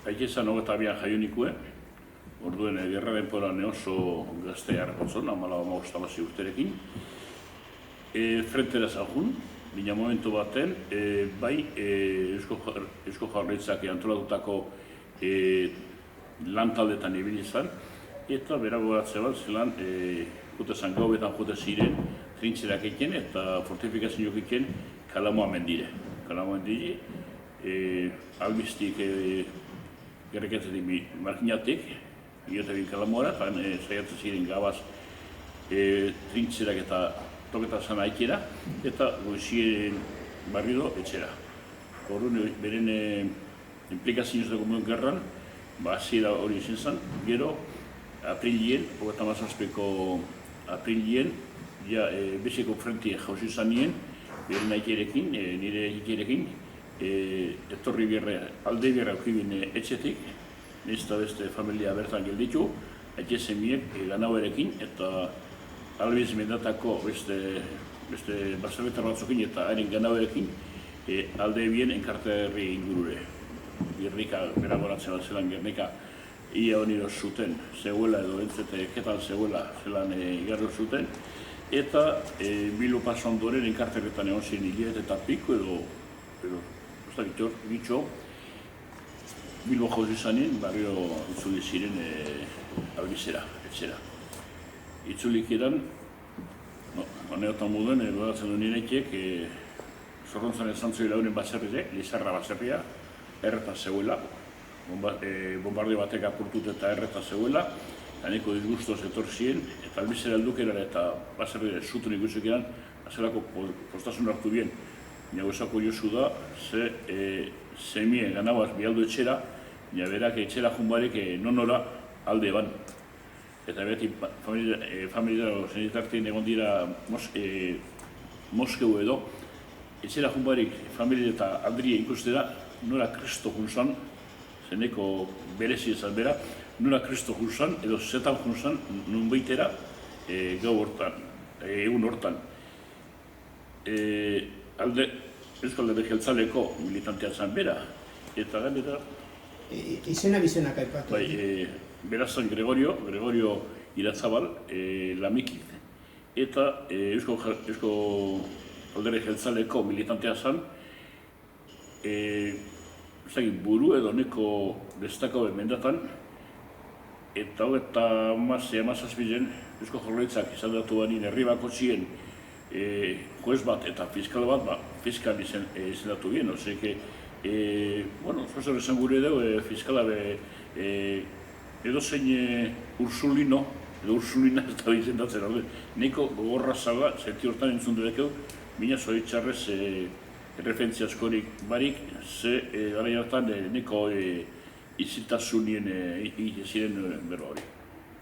Aikizan hogeta bian jaionikue, orduen gerraren poran oso gazte harrapatzon, amala amagostabazi urterekin. Frentera zaujun, bina momentu baten, bai Eusko Jaurlaritzak antolatutako lantaldetan ibili izan, eta berago batzea bat zelan, jute zan gaubetan jute ziren trintxerak eken eta fortifikazioak eken Kalamoa mendire. Kalamoa mendire, albiztik gerreketzetik marginatik, iotekin Kalamoara, saiatzen ziren gabaz trintxerak eta toketazan aikera, eta goizien barrido etxera. Horren beren implikazioz dugu muen gerran, hasiera hori izan zen, gero aprilien, 37ko aprilien, bezeko frentie jauzi izan nien, beren aikerekin, nire aikerekin, etorri berre, alde berre aukibin etxetik, nizta beste familia bertan gelditu, aike semiek ganauerekin, eta albiz mendatako beste baserritar batzukin eta haren ganauerekin alde bien enkarterri ingurure. Gernika, beragoratzen bat zelan Gernika, ia honiro zuten, zeuela edo entzete ketan zeuela zelan igarro zuten, eta Bilbo paso ondoren enkarterretan egon ziren hilet eta piko edo gitxo, Bilbo jauzi izanen, barrio itzuli ziren albizera, etxera. Itzulik eran, honeotan moduen, godatzen du nirekiek, zorrontzan esan zuela honen baserrire, Lizarra baserria, erreta zeuela, bombardeo batek apurtut eta erreta zeuela, haneko disgustoz etor ziren, eta albizera aldukeran eta baserrire zutun ikusik eran, azelako postasun hartu bien. Nagoezako jozu da, semien ganabaz bialdu etxera, berak etxera junbarik nonora alde eban. Eta beti familia zenitartien egon dira Moskeu edo, etxera junbarik familia eta aldria ikustera, nora Kristo junzan, zeneko berezi ezan bera, nora Kristo junzan edo zetan junzan nun baitera gau hortan, egun hortan. Euskal Alderdi Jeltzaleko militantea zen bera, eta gainera... Izena bizenak aipatu. Berazan Gregorio Iratzabal, Lamikik, eta Eusko Alderdi Jeltzaleko militantea zen, buru edo neko destako mendatan, eta hogeta amazazpizen Eusko Jaurlaritzak izan datu banin herri bako ziren juez bat eta fiskal bat, fiskal izendatu bien, ozeke, zozer esan gure dugu, fiskala edo zein Ursulino, edo Ursulina ez da izendatzen, neko gogorra zala, zeti hortan entzun dudekeu, bina zoritxarrez referentzia askorik barik, ze gara jartan neko izitasunien ziren berro hori.